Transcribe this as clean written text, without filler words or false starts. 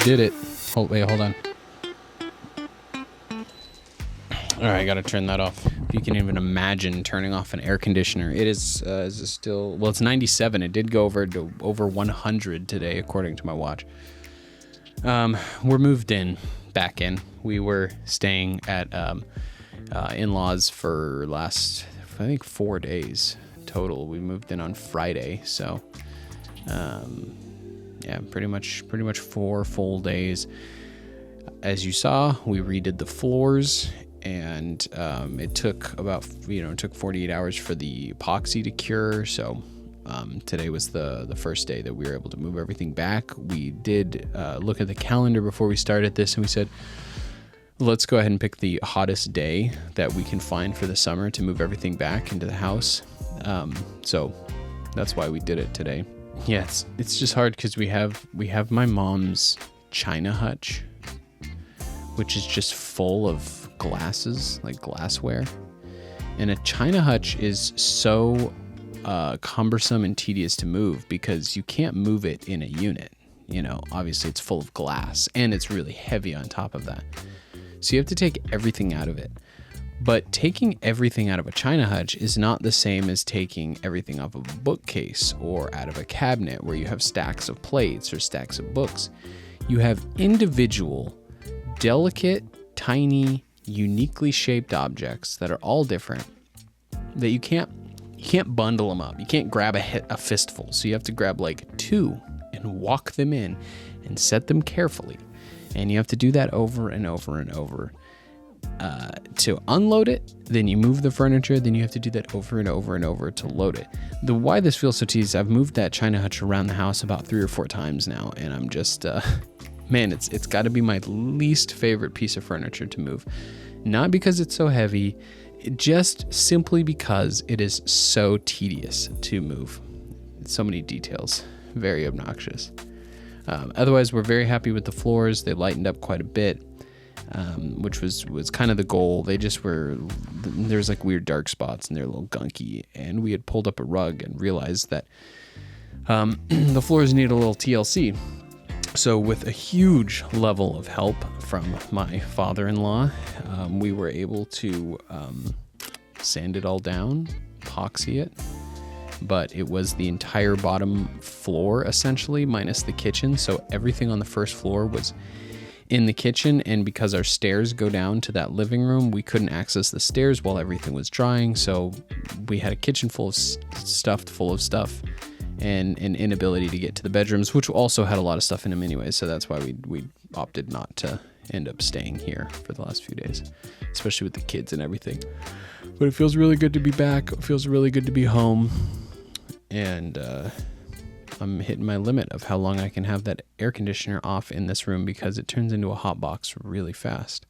did it. Oh, wait, hold on. All right, I got to turn that off. If you can even imagine turning off an air conditioner. It is it still, well, it's 97. It did go over 100 today, according to my watch. We're moved back in. We were staying at in-laws for last, I think, 4 days total. We moved in on Friday, so yeah, pretty much 4 full days. As you saw, we redid the floors, and it took about 48 hours for the epoxy to cure. So today was the first day that we were able to move everything back. We did look at the calendar before we started this, and we said, let's go ahead and pick the hottest day that we can find for the summer to move everything back into the house. So that's why we did it today. Yeah, it's just hard because we have my mom's china hutch, which is just full of glasses, like glassware. And a china hutch is so cumbersome and tedious to move because you can't move it in a unit. Obviously it's full of glass and it's really heavy on top of that. So you have to take everything out of it. But taking everything out of a china hutch is not the same as taking everything off of a bookcase or out of a cabinet where you have stacks of plates or stacks of books. You have individual, delicate, tiny, uniquely shaped objects that are all different, that you can't bundle them up. You can't grab a fistful. So you have to grab like 2 and walk them in and set them carefully. And you have to do that over and over and over. To unload it, then you move the furniture, then you have to do that over and over and over to load it. Why this feels so tedious, I've moved that china hutch around the house about 3 or 4 times now, and I'm just, man, it's got to be my least favorite piece of furniture to move. Not because it's so heavy, just simply because it is so tedious to move. So many details, very obnoxious. Otherwise, we're very happy with the floors. They lightened up quite a bit. Which was kind of the goal. They just were, there's like weird dark spots and they're a little gunky, and we had pulled up a rug and realized that the floors need a little TLC. So with a huge level of help from my father-in-law, we were able to sand it all down, epoxy it, but it was the entire bottom floor essentially minus the kitchen. So everything on the first floor was in the kitchen, and because our stairs go down to that living room, we couldn't access the stairs while everything was drying. So we had a kitchen full of stuff and an inability to get to the bedrooms, which also had a lot of stuff in them anyway. So that's why we opted not to end up staying here for the last few days, especially with the kids and everything. But it feels really good to be back. It feels really good to be home. And I'm hitting my limit of how long I can have that air conditioner off in this room because it turns into a hot box really fast.